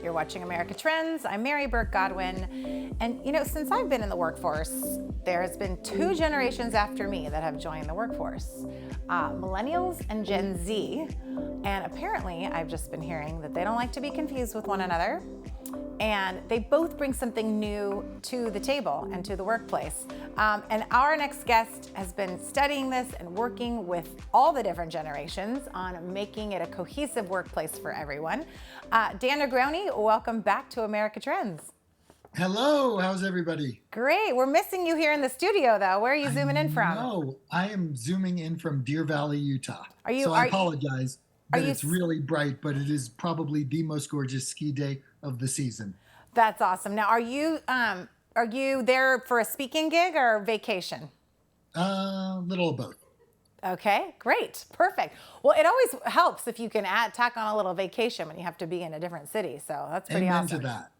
You're watching America Trends. I'm Mary Burt-Godwin. And you know, since I've been in the workforce, there has been two generations after me that have joined the workforce, millennials and Gen Z. And apparently, I've just been hearing that they don't like to be confused with one another. And they both bring something new to the table and to the workplace. And our next guest has been studying this and working with all the different generations on making it a cohesive workplace for everyone. Dan Negroni, welcome back to America Trends. Hello, how's everybody? Great. We're missing you here in the studio, though. Where are you zooming in from? No, I am zooming in from Deer Valley, Utah. Are you? So I apologize that you it's really bright, but it is probably the most gorgeous ski day of the season. That's awesome. Now, are you there for a speaking gig or vacation? Little of both. Okay, great, perfect. Well, it always helps if you can tack on a little vacation when you have to be in a different city. So that's pretty Amen awesome. to that.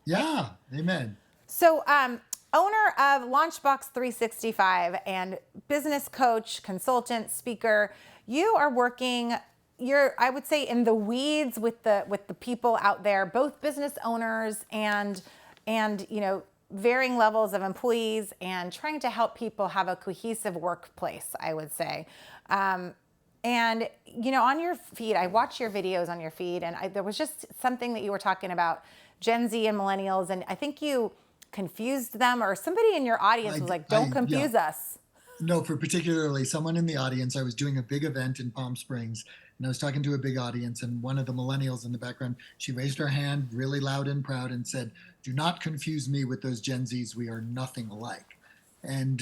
Yeah, amen. So, owner of Launchbox 365 and business coach, consultant, speaker, you are working. You're, I would say, in the weeds with the people out there, both business owners and you know, varying levels of employees, and trying to help people have a cohesive workplace, I would say. And you know, on your feed, I watch your videos on your feed, and there was just something that you were talking about Gen Z and millennials, and I think you confused them, or somebody in your audience was like, "Don't confuse us." No, for particularly someone in the audience. I was doing a big event in Palm Springs, and I was talking to a big audience, and one of the millennials in the background, she raised her hand really loud and proud and said, "Do not confuse me with those Gen Zs. We are nothing alike." And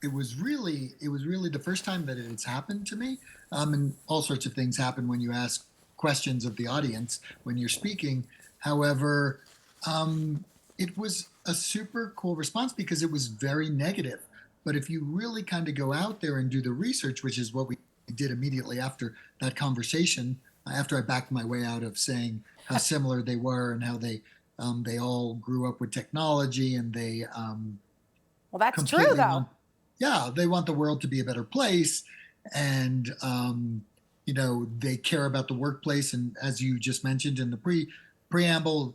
it was really the first time that it's happened to me. And all sorts of things happen when you ask questions of the audience when you're speaking. However, it was a super cool response because it was very negative. But if you really kind of go out there and do the research, which is what we did immediately after that conversation, after I backed my way out of saying how similar they were and how they all grew up with technology, and they well, that's true though. They want the world to be a better place, and you know, they care about the workplace, and as you just mentioned in the preamble,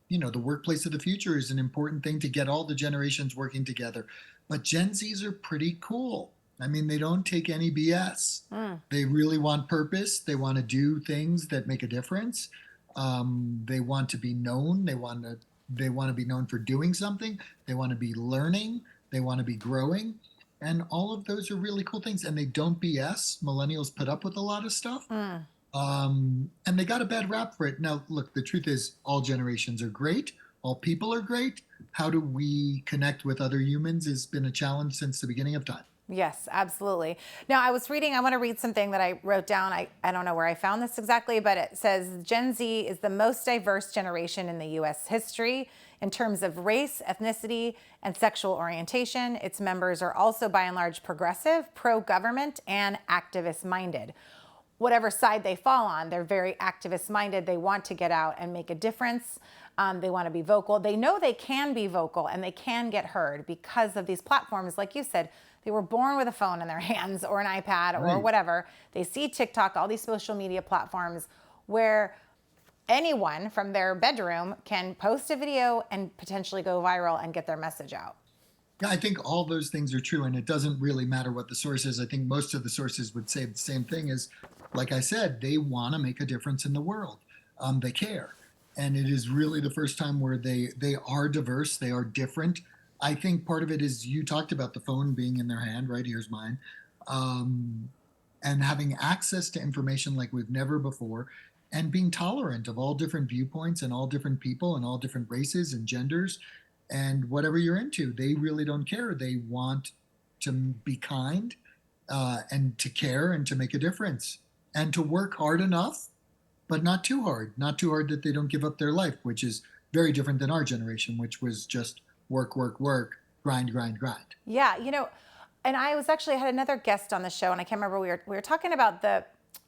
you know, the workplace of the future is an important thing to get all the generations working together. But Gen Zs are pretty cool. I mean, they don't take any BS. They really want purpose. They want to do things that make a difference. They want to be known. They want to be known for doing something. They want to be learning. They want to be growing. And all of those are really cool things. And they don't BS. Millennials put up with a lot of stuff. And they got a bad rap for it. Now, look, the truth is all generations are great. All people are great. How do we connect with other humans has been a challenge since the beginning of time. Yes, absolutely. Now, I was reading, I want to read something that I wrote down. I don't know where I found this exactly, but it says Gen Z is the most diverse generation in the U.S. history in terms of race, ethnicity, and sexual orientation. Its members are also by and large progressive, pro-government, and activist-minded. Whatever side they fall on, they're very activist-minded. They want to get out and make a difference. They want to be vocal. They know they can be vocal and they can get heard because of these platforms. Like you said, they were born with a phone in their hands or an iPad or whatever. They see TikTok, all these social media platforms where anyone from their bedroom can post a video and potentially go viral and get their message out. Yeah, I think all those things are true, and it doesn't really matter what the source is. I think most of the sources would say the same thing as, like I said, they want to make a difference in the world. They care. And it is really the first time where they are diverse, they are different. I think part of it is you talked about the phone being in their hand, right? Here's mine. And having access to information like we've never before, and being tolerant of all different viewpoints and all different people and all different races and genders and whatever you're into. They really don't care. They want to be kind and to care and to make a difference and to work hard enough, but not too hard that they don't give up their life, which is very different than our generation, which was just work, grind. Yeah, you know, and I had another guest on the show, and I can't remember, we were talking about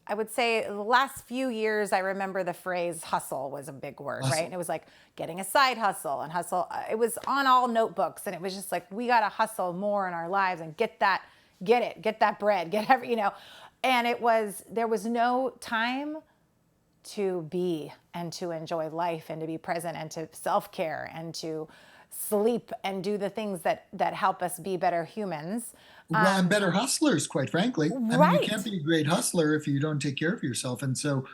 I would say the last few years, I remember the phrase hustle was a big word, right? And it was like getting a side hustle and hustle. It was on all notebooks, and it was just like, we got to hustle more in our lives and get that bread, and there was no time to be and to enjoy life and to be present and to self-care and to sleep and do the things that help us be better humans. Well, and better hustlers, quite frankly. I mean, you can't Right. be a great hustler if you don't take care of yourself. And so,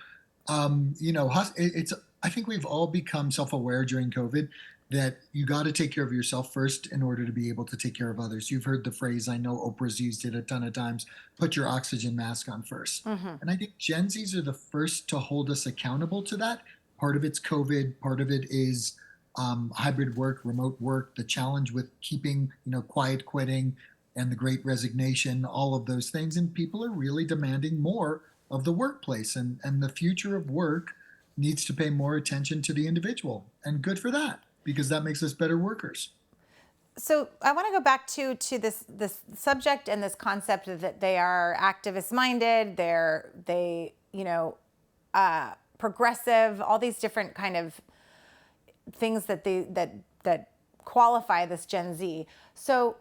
it's, I think we've all become self-aware during COVID that you got to take care of yourself first in order to be able to take care of others. You've heard the phrase, I know Oprah's used it a ton of times, put your oxygen mask on first. And I think Gen Zs are the first to hold us accountable to that. Part of it's COVID, part of it is hybrid work, remote work, the challenge with keeping, quiet quitting and the great resignation, all of those things. And people are really demanding more of the workplace. And the future of work needs to pay more attention to the individual. And good for that, because that makes us better workers. So I want to go back to this subject and this concept that they are activist minded. They progressive. All these different kind of things that qualify this Gen Z. So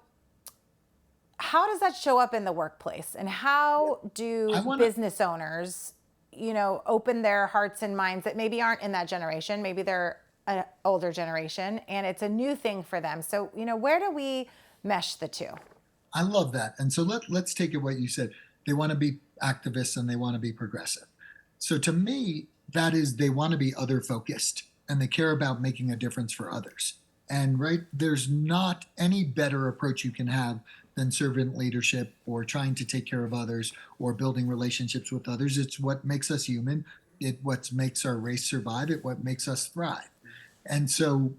how does that show up in the workplace, and how do business owners, open their hearts and minds that maybe aren't in that generation? Maybe they're an older generation and it's a new thing for them. So, where do we mesh the two? I love that. And so let's take it what you said. They want to be activists and they want to be progressive. So to me, that is, they want to be other focused and they care about making a difference for others. And right, there's not any better approach you can have than servant leadership or trying to take care of others or building relationships with others. It's what makes us human. It what makes our race survive. It what makes us thrive. And so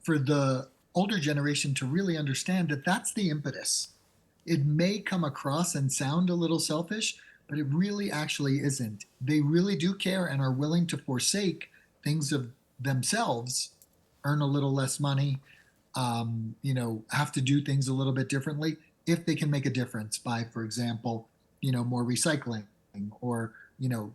for the older generation to really understand that that's the impetus. It may come across and sound a little selfish, but it really actually isn't. They really do care and are willing to forsake things of themselves, earn a little less money, have to do things a little bit differently if they can make a difference by, for example, more recycling or,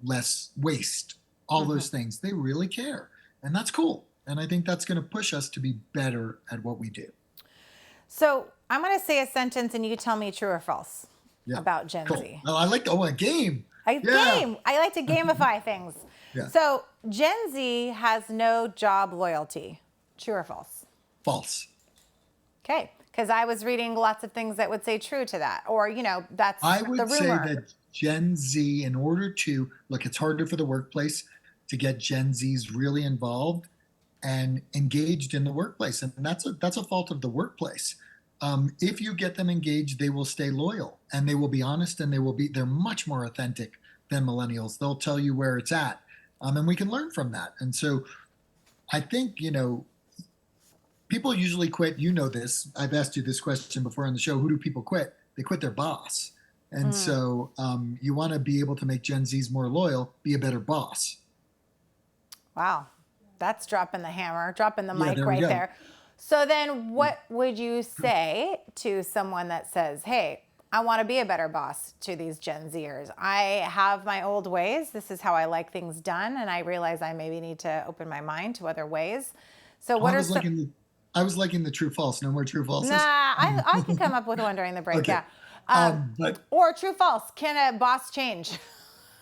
less waste, all those things. They really care. And that's cool. And I think that's going to push us to be better at what we do. So I'm going to say a sentence and you tell me true or false about Gen Z. Oh, I like a game. Game. I like to gamify things. Yeah. So Gen Z has no job loyalty. True or false? False. Okay. Because I was reading lots of things that would say true to that. Or, that's I the rumor. would say that Gen Z, in order to, look, it's harder for the workplace to get Gen Zs really involved and engaged in the workplace. And that's a fault of the workplace. If you get them engaged, they will stay loyal and they will be honest and they're much more authentic than millennials. They'll tell you where it's at. And we can learn from that. And so I think, people usually quit. This. I've asked you this question before on the show. Who do people quit? They quit their boss. And so you want to be able to make Gen Zs more loyal, be a better boss. Wow. That's dropping the hammer, dropping the mic there right there. So then what would you say to someone that says, hey, I want to be a better boss to these Gen Zers. I have my old ways. This is how I like things done. And I realize I maybe need to open my mind to other ways. So what I was liking the true false. No more true falses. Nah, I can come up with one during the break. Okay. Yeah. But or true false. Can a boss change?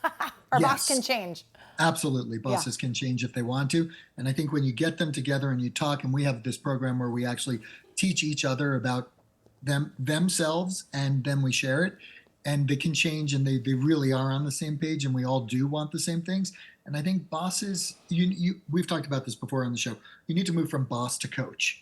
Or boss can change. Absolutely. Bosses can change if they want to. And I think when you get them together and you talk, and we have this program where we actually teach each other about themselves, and then we share it, and they can change, and they really are on the same page, and we all do want the same things. And I think bosses, we've talked about this before on the show. You need to move from boss to coach.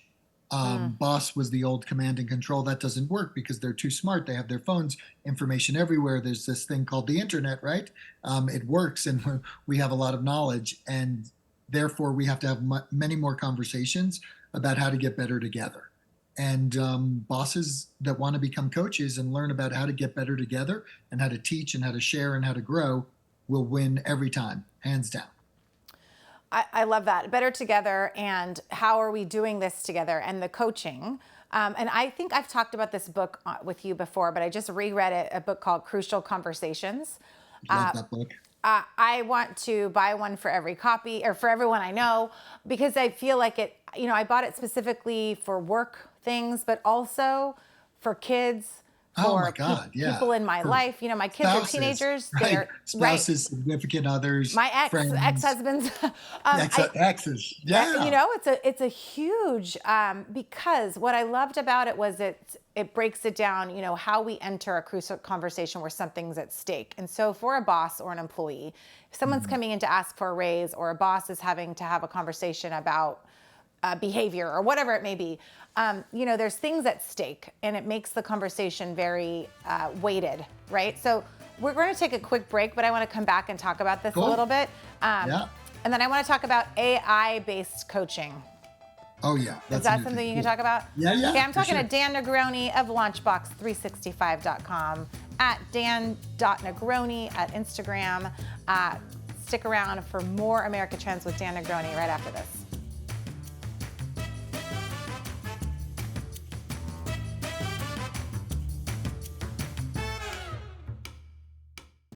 Boss was the old command and control. That doesn't work because they're too smart. They have their phones, information everywhere. There's this thing called the internet, right? It works, and we have a lot of knowledge, and therefore we have to have many more conversations about how to get better together. And bosses that want to become coaches and learn about how to get better together and how to teach and how to share and how to grow will win every time, hands down. I love that. Better together, and how are we doing this together, and the coaching. And I think I've talked about this book with you before, but I just reread it, a book called Crucial Conversations. Love that book. I want to buy one for every copy, or for everyone I know, because I feel like it, I bought it specifically for work things, but also for kids, Oh my for God, yeah. people in my For life. You know, my kids are spouses, teenagers. right? They're right. Spouses, significant others, My friends, ex-husbands. exes. You Yeah. know, it's a huge because what I loved about it was it breaks it down. You know, how we enter a crucial conversation where something's at stake. And so, for a boss or an employee, if someone's Mhm. coming in to ask for a raise, or a boss is having to have a conversation about behavior or whatever it may be, you know, there's things at stake, and it makes the conversation very weighted, right? So we're going to take a quick break, but I want to come back and talk about this a Cool. little bit. Yeah. And then I want to talk about AI-based coaching. Oh yeah. Is That's a that new something thing. you can Cool. talk about? Yeah, yeah. Okay, I'm for talking sure. to Dan Negroni of launchbox365.com, at dan.negroni at Instagram. Stick around for more America Trends with Dan Negroni right after this.